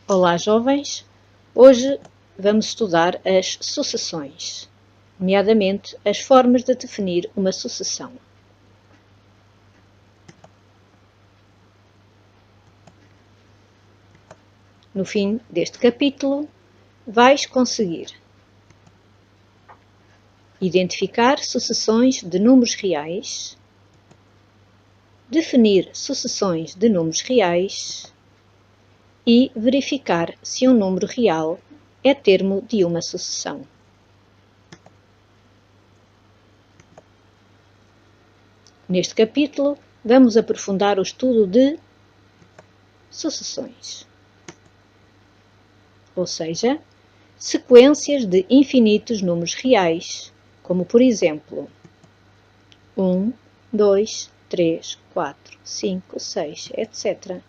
Olá, jovens! Hoje vamos estudar as sucessões, nomeadamente as formas de definir uma sucessão. No fim deste capítulo, vais conseguir identificar sucessões de números reais, definir sucessões de números reais e verificar se um número real é termo de uma sucessão. Neste capítulo, vamos aprofundar o estudo de sucessões, ou seja, sequências de infinitos números reais, como por exemplo 1, 2, 3, 4, 5, 6, etc.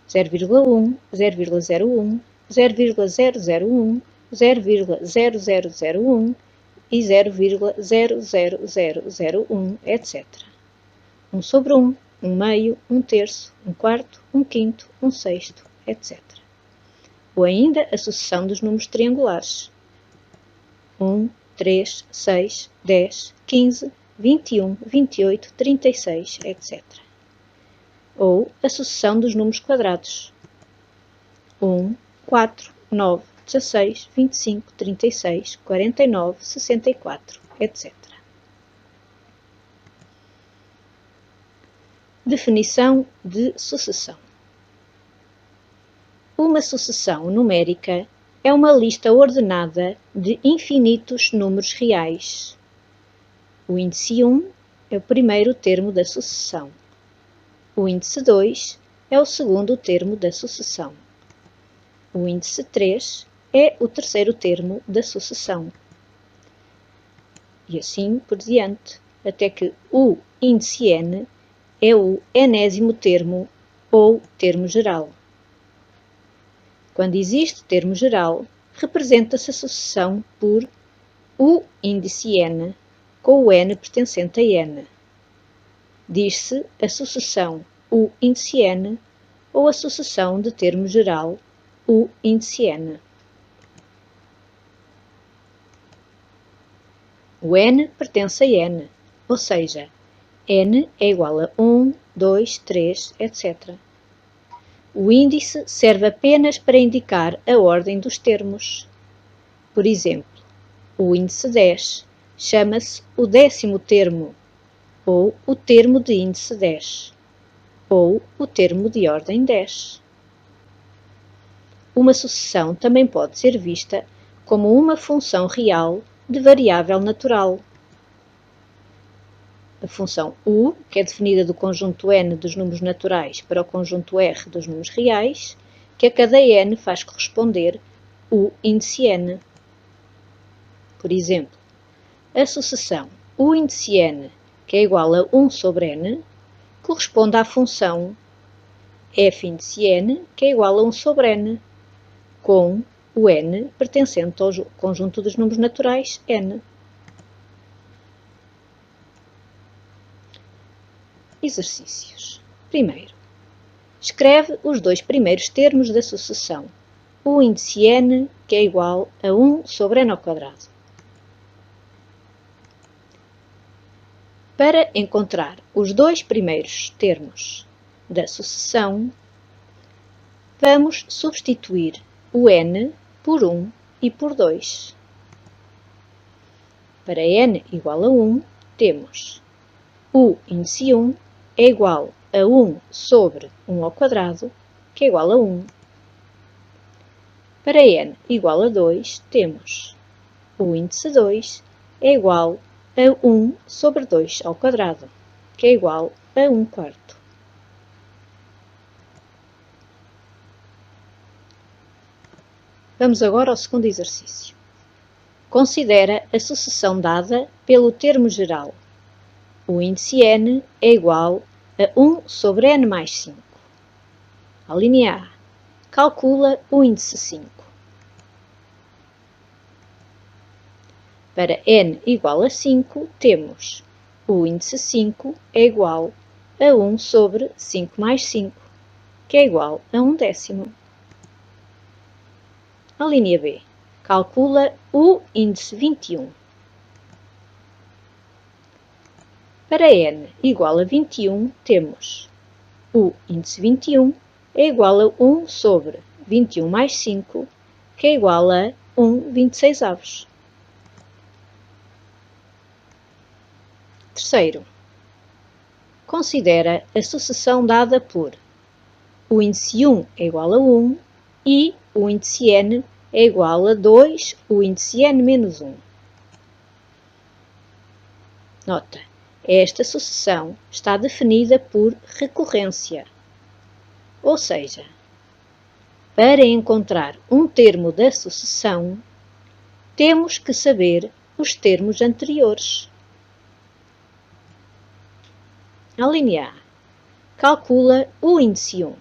0,1, 0,01, 0,001, 0,0001 e 0,00001, etc. 1 sobre 1, 1 meio, 1 terço, 1 quarto, 1 quinto, 1 sexto, etc. Ou ainda a sucessão dos números triangulares. 1, 3, 6, 10, 15, 21, 28, 36, etc. Ou a sucessão dos números quadrados. 1, 4, 9, 16, 25, 36, 49, 64, etc. Definição de sucessão. Uma sucessão numérica é uma lista ordenada de infinitos números reais. O índice 1 é o primeiro termo da sucessão. O índice 2 é o segundo termo da sucessão. O índice 3 é o terceiro termo da sucessão. E assim por diante, até que o índice n é o enésimo termo ou termo geral. Quando existe termo geral, representa-se a sucessão por o índice n, com o n pertencente a n. Diz-se a sucessão o índice n ou a sucessão de termo geral o índice n. O n pertence a n, ou seja, n é igual a 1, 2, 3, etc. O índice serve apenas para indicar a ordem dos termos. Por exemplo, o índice 10 chama-se o 10º termo, ou o termo de índice 10, ou o termo de ordem 10. Uma sucessão também pode ser vista como uma função real de variável natural. A função u, que é definida do conjunto n dos números naturais para o conjunto r dos números reais, que a cada n faz corresponder o índice n. Por exemplo, a sucessão o índice n, que é igual a 1 sobre n, corresponde à função f índice n, que é igual a 1 sobre n, com o n pertencente ao conjunto dos números naturais n. Exercícios. Primeiro, escreve os dois primeiros termos da sucessão. O índice n, que é igual a 1 sobre n ao quadrado. Para encontrar os dois primeiros termos da sucessão, vamos substituir o n por 1 e por 2. Para n igual a 1, temos o índice 1 é igual a 1 sobre 1 ao quadrado, que é igual a 1. Para n igual a 2, temos o índice 2 é igual a 1 sobre 2 ao quadrado, que é igual a 1 quarto. Vamos agora ao segundo exercício. Considera a sucessão dada pelo termo geral. O índice n é igual a 1 sobre n mais 5. A linha A. Calcula o índice 5. Para n igual a 5, temos o índice 5 é igual a 1 sobre 5 mais 5, que é igual a 1/10. A linha B. Calcula o índice 21. Para n igual a 21, temos o índice 21 é igual a 1 sobre 21 mais 5, que é igual a 1/26. Terceiro, considera a sucessão dada por o índice 1 é igual a 1 e o índice n é igual a 2, o índice n menos 1. Nota, esta sucessão está definida por recorrência, ou seja, para encontrar um termo da sucessão, temos que saber os termos anteriores. A linha A. Calcula o índice 1.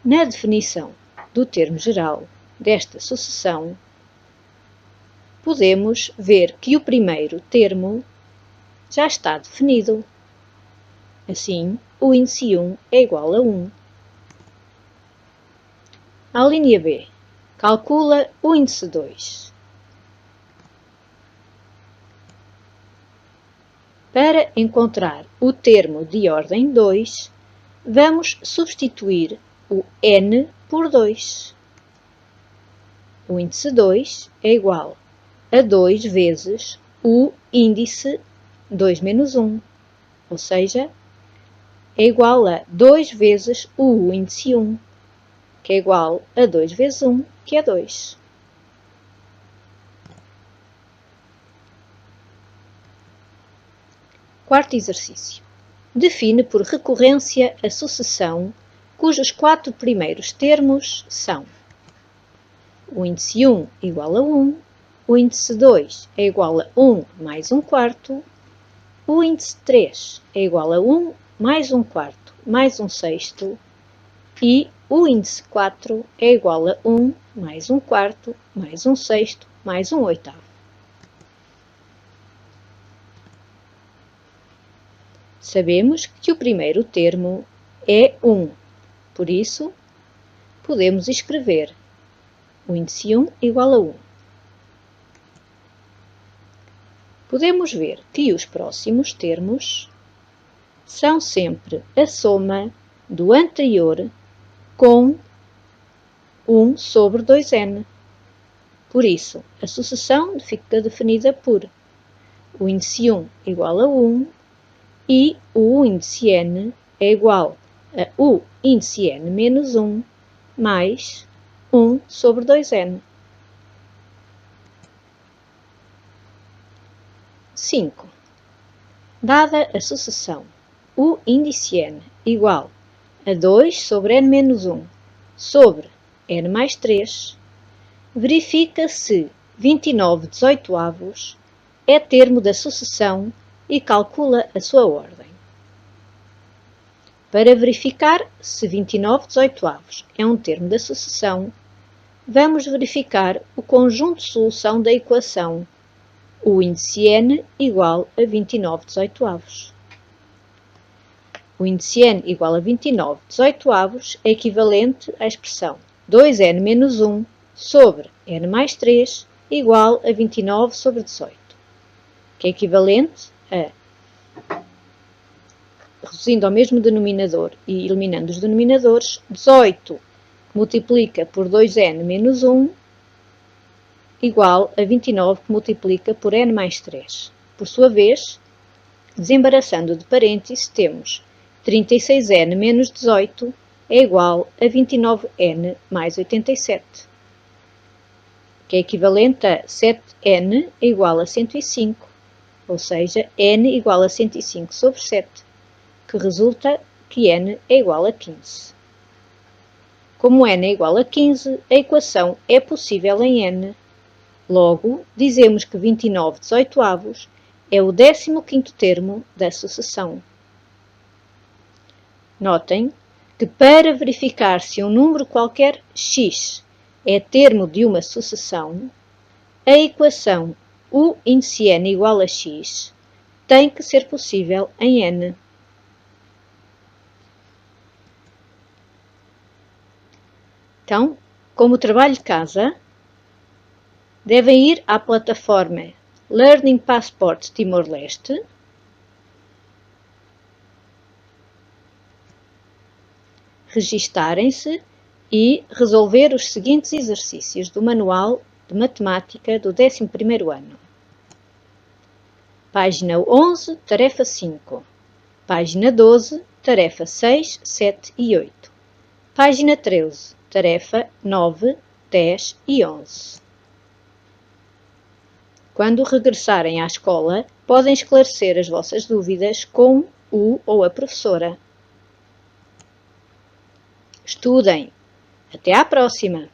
Na definição do termo geral desta sucessão, podemos ver que o primeiro termo já está definido. Assim, o índice 1 é igual a 1. A linha B. Calcula o índice 2. Para encontrar o termo de ordem 2, vamos substituir o n por 2. O índice 2 é igual a 2 vezes o índice 2 menos 1, ou seja, é igual a 2 vezes o índice 1, que é igual a 2 vezes 1, que é 2. Quarto exercício. Define por recorrência a sucessão cujos 4 primeiros termos são o índice 1 igual a 1, o índice 2 é igual a 1 mais 1/4, o índice 3 é igual a 1 mais 1/4 mais 1/6 e o índice 4 é igual a 1 mais 1/4 mais 1/6 mais 1/8. Sabemos que o primeiro termo é 1, por isso, podemos escrever o índice 1 igual a 1. Podemos ver que os próximos termos são sempre a soma do anterior com 1 sobre 2n. Por isso, a sucessão fica definida por o índice 1 igual a 1 e o índice n é igual a o índice n menos 1 mais 1 sobre 2n. 5. Dada a sucessão o índice n igual a 2 sobre n menos 1 sobre n mais 3, verifica se 29/18 é termo da sucessão e calcula a sua ordem. Para verificar se 29/18 é um termo da sucessão, vamos verificar o conjunto de solução da equação o índice n igual a 29/18. O índice n igual a 29/18 é equivalente à expressão 2n menos 1 sobre n mais 3 igual a 29 sobre 18, que é equivalente a, reduzindo ao mesmo denominador e eliminando os denominadores, 18 que multiplica por 2n menos 1 igual a 29 que multiplica por n mais 3. Por sua vez, desembaraçando de parênteses, temos 36n menos 18 é igual a 29n mais 87, que é equivalente a 7n é igual a 105, ou seja, n igual a 105 sobre 7, que resulta que n é igual a 15. Como n é igual a 15, a equação é possível em n. Logo, dizemos que 29/18 é o 15º termo da sucessão. Notem que para verificar se um número qualquer x é termo de uma sucessão, a equação u índice n igual a x tem que ser possível em n. Então, como trabalho de casa, devem ir à plataforma Learning Passport Timor-Leste, registarem-se e resolver os seguintes exercícios do Manual de Matemática do 11º ano. Página 11, tarefa 5. Página 12, tarefa 6, 7 e 8. Página 13, tarefa 9, 10 e 11. Quando regressarem à escola, podem esclarecer as vossas dúvidas com o ou a professora. Estudem! Até à próxima!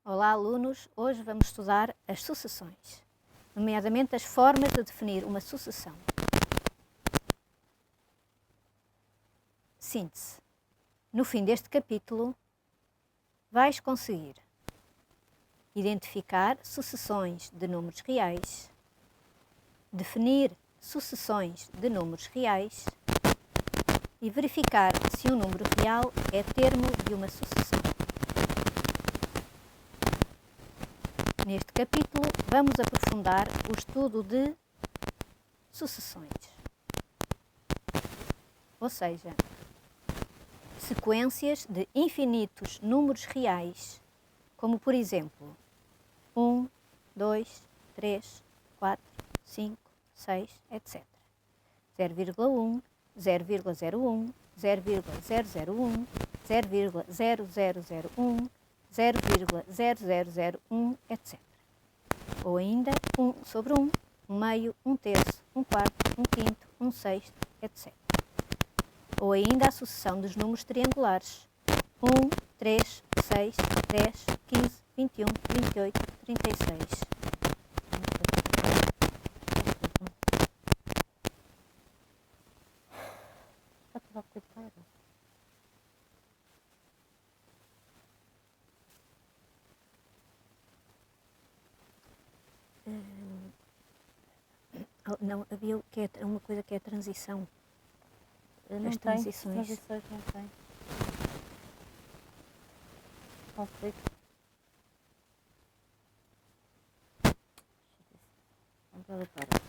Olá, alunos! Hoje vamos estudar as sucessões, nomeadamente as formas de definir uma sucessão. Síntese. No fim deste capítulo, vais conseguir identificar sucessões de números reais, definir sucessões de números reais e verificar se um número real é termo de uma sucessão. Neste capítulo, vamos aprofundar o estudo de sucessões, ou seja, sequências de infinitos números reais, como por exemplo 1, 2, 3, 4, 5, 6, etc. 0,1, 0,01, 0,001, 0,0001, 0,0001, etc. Ou ainda 1 sobre 1, 1 meio, 1 terço, 1 quarto, 1 quinto, 1 sexto, etc. Ou ainda a sucessão dos números triangulares 1, 3, 6, 10, 15, 21, 28, 36. Está tudo ocupado. Não, havia uma coisa que é a transição. Não As tem, transições. transições não tem. Conflito. Vamos para.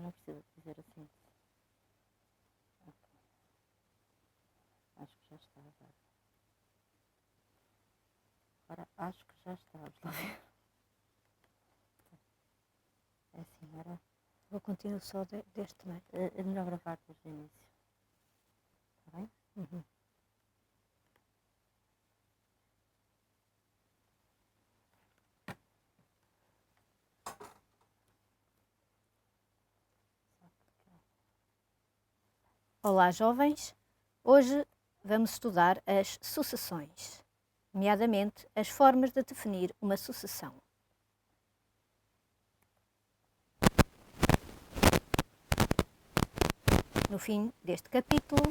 não precisa dizer assim. Ok. Acho que já está agora. Agora acho que já está. Vamos lá ver. É assim, agora Vou continuar só deste também. é melhor gravar desde o início. Está bem? Uhum. Olá, jovens! Hoje vamos estudar as sucessões, nomeadamente as formas de definir uma sucessão. No fim deste capítulo,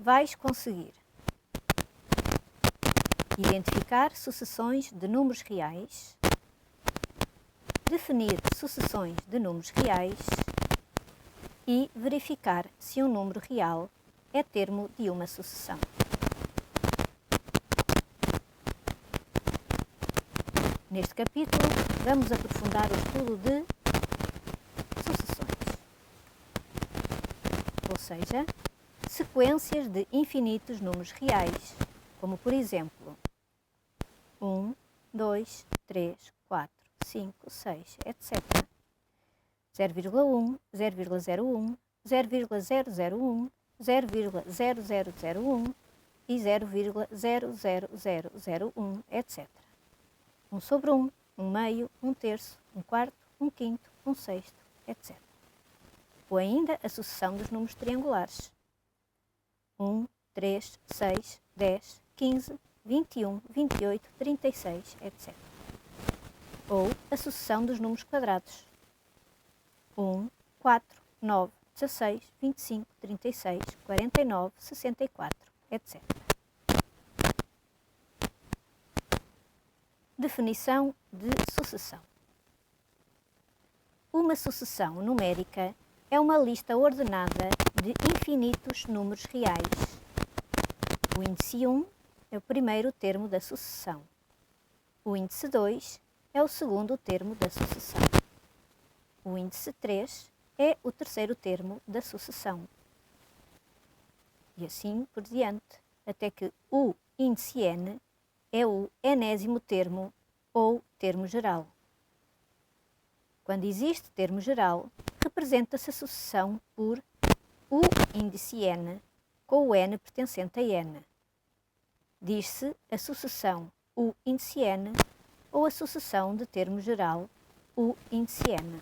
vais conseguir identificar sucessões de números reais, definir sucessões de números reais e verificar se um número real é termo de uma sucessão. Neste capítulo, vamos aprofundar o estudo de sucessões, ou seja, sequências de infinitos números reais, como por exemplo 1, 2, 3, 4, 5, 6, etc. 0,1, 0,01, 0,001, 0,0001 e 0,00001, etc. 1 sobre 1, 1 meio, 1 terço, 1 quarto, 1 quinto, 1 sexto, etc. Ou ainda a sucessão dos números triangulares. 1, 3, 6, 10, 15, 21, 28, 36, etc. Ou a sucessão dos números quadrados. 1, 4, 9, 16, 25, 36, 49, 64, etc. Definição de sucessão. Uma sucessão numérica é uma lista ordenada de infinitos números reais. O índice 1 é o primeiro termo da sucessão. O índice 2 é o segundo termo da sucessão. O índice 3 é o terceiro termo da sucessão. E assim por diante, até que o índice n é o enésimo termo ou termo geral. Quando existe termo geral, representa-se a sucessão por o índice n com o n pertencente a n. Diz-se a sucessão o índice n ou a sucessão de termo geral o índice n.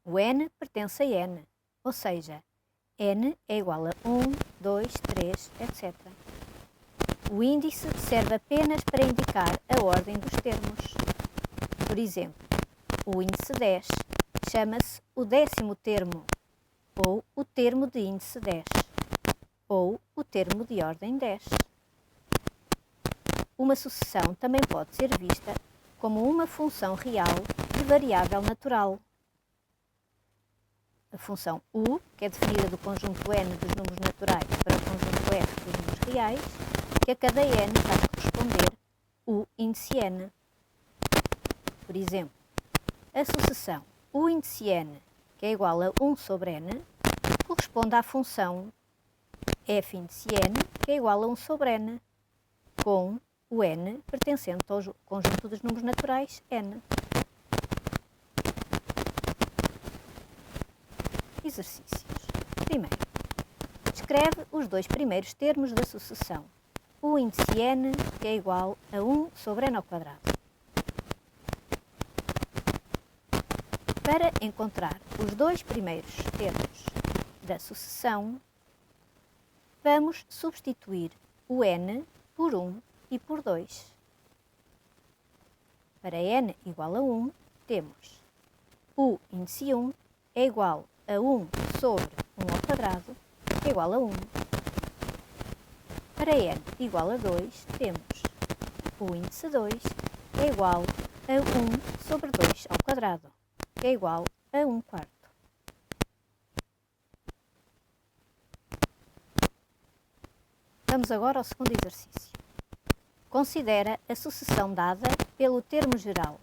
O n pertence a n, ou seja, n é igual a 1, 2, 3, etc. O índice serve apenas para indicar a ordem dos termos. Por exemplo, o índice 10 chama-se o 10º termo, ou o termo de índice 10, ou o termo de ordem 10. Uma sucessão também pode ser vista como uma função real de variável natural. A função u, que é definida do conjunto n dos números naturais para o conjunto f dos números reais, que a cada n vai corresponder o índice n. Por exemplo, a sucessão o índice n, que é igual a 1 sobre n, corresponde à função f índice n, que é igual a 1 sobre n, com o n pertencente ao conjunto dos números naturais n. Exercícios. Primeiro, escreve os dois primeiros termos da sucessão. O índice n, que é igual a 1 sobre n ao quadrado. Para encontrar os dois primeiros termos da sucessão, vamos substituir o n por 1 e por 2. Para n igual a 1, temos o índice 1 é igual a 1 sobre 1 ao quadrado, que é igual a 1. Para n igual a 2, temos o índice 2 é igual a 1 sobre 2 ao quadrado, que é igual a 1 quarto. Vamos agora ao segundo exercício. Considera a sucessão dada pelo termo geral.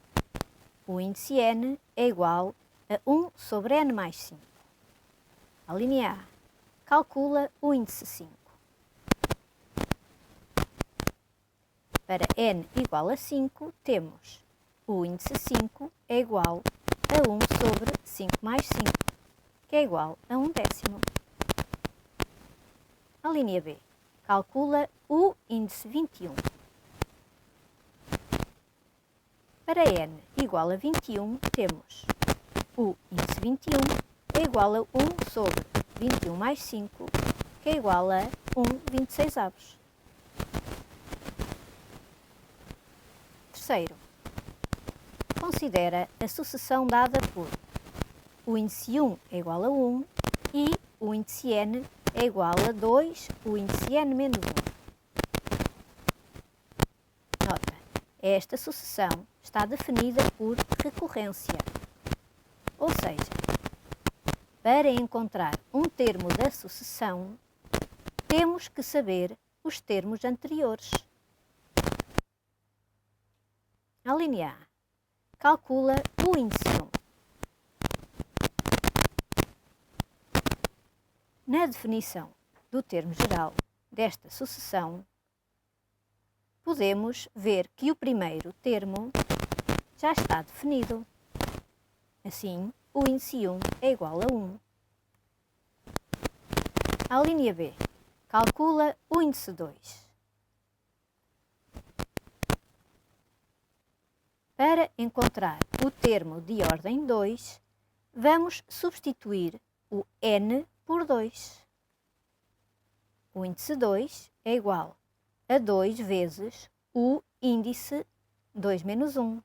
O índice n é igual a 1 sobre n mais 5. A linha A. Calcula o índice 5. Para n igual a 5, temos o índice 5 é igual a 1 sobre 5 mais 5, que é igual a 1/10. A linha B. Calcula o índice 21. Para n igual a 21, temos o índice 21 é igual a 1 sobre 21 mais 5, que é igual a 1/26. Terceiro, considera a sucessão dada por o índice 1 é igual a 1 e o índice n é igual a 2, o índice n menos 1. Nota, esta sucessão está definida por recorrência, ou seja, para encontrar um termo da sucessão, temos que saber os termos anteriores. A linha A. Calcula o índice 1. Na definição do termo geral desta sucessão, podemos ver que o primeiro termo já está definido. Assim, o índice 1 é igual a 1. A linha B. Calcula o índice 2. Para encontrar o termo de ordem 2, vamos substituir o n por 2. O índice 2 é igual a 2 vezes o índice 2 menos 1,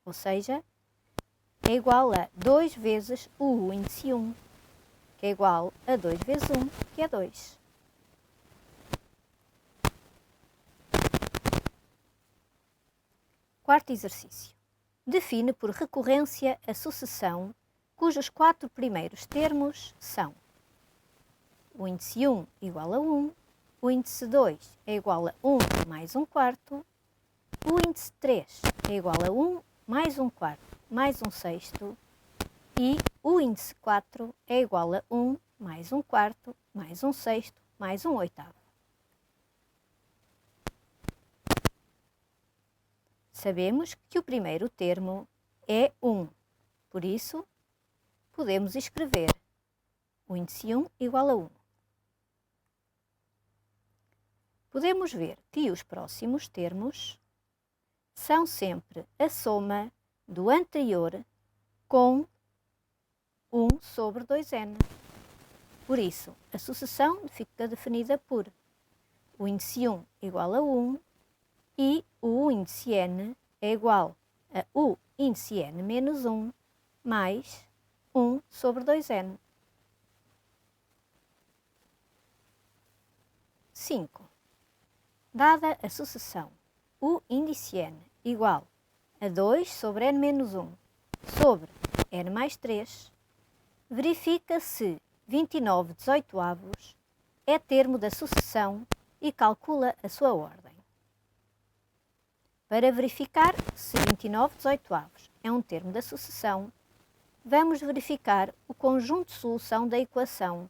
ou seja, é igual a 2 vezes o índice 1, que é igual a 2 vezes 1, que é 2. Quarto exercício. Define por recorrência a sucessão cujos 4 primeiros termos são o índice 1 igual a 1, o índice 2 é igual a 1 mais 1/4, o índice 3 é igual a 1 mais 1/4 mais 1/6 e o índice 4 é igual a 1 mais 1/4 mais 1/6 mais 1/8. Sabemos que o primeiro termo é 1, por isso, podemos escrever o índice 1 igual a 1. Podemos ver que os próximos termos são sempre a soma do anterior com 1 sobre 2n. Por isso, a sucessão fica definida por o índice 1 igual a 1 e o índice n é igual a o índice n menos 1 mais 1 sobre 2n. 5. Dada a sucessão o índice n igual a 2 sobre n menos 1 sobre n mais 3, verifica se 29/18 é termo da sucessão e calcula a sua ordem. Para verificar se 29/18 é um termo da sucessão, vamos verificar o conjunto de solução da equação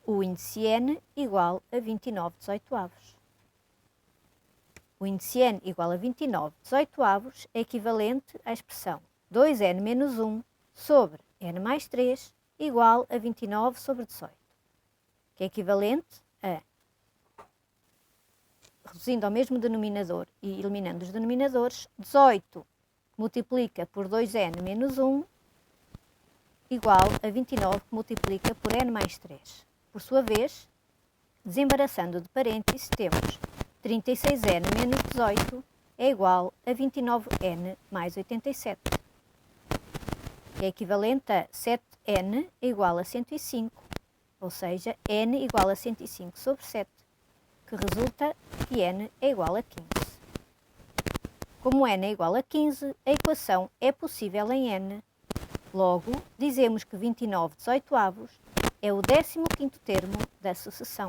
o índice n igual a 29/18. O índice n igual a 29/18 é equivalente à expressão 2n menos 1 sobre n mais 3 igual a 29 sobre 18, que é equivalente a, reduzindo ao mesmo denominador e eliminando os denominadores, 18 multiplica por 2n menos 1 igual a 29 que multiplica por n mais 3. Por sua vez, desembaraçando de parênteses, temos 36n menos 18 é igual a 29n mais 87, que é equivalente a 7n é igual a 105, ou seja, n igual a 105 sobre 7, que resulta que n é igual a 15. Como n é igual a 15, a equação é possível em n. Logo, dizemos que 29/18 é o 15º termo da sucessão.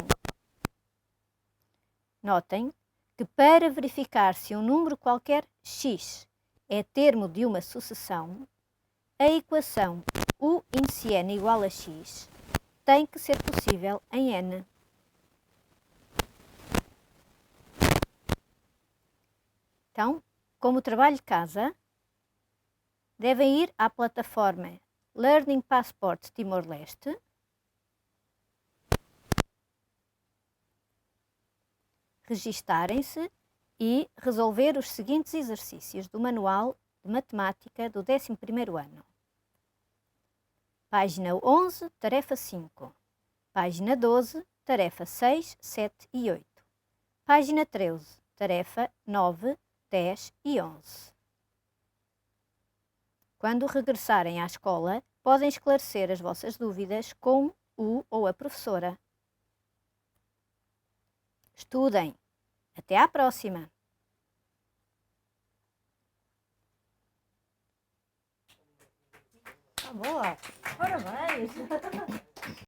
Notem que para verificar se um número qualquer x é termo de uma sucessão, a equação u índice n igual a x tem que ser possível em n. Então, como trabalho de casa, devem ir à plataforma Learning Passport Timor-Leste, registarem-se e resolver os seguintes exercícios do Manual de Matemática do 11º ano. Página 11, tarefa 5. Página 12, tarefa 6, 7 e 8. Página 13, tarefa 9, 10 e 11. Quando regressarem à escola, podem esclarecer as vossas dúvidas com o ou a professora. Estudem! Até à próxima! Boa! Parabéns!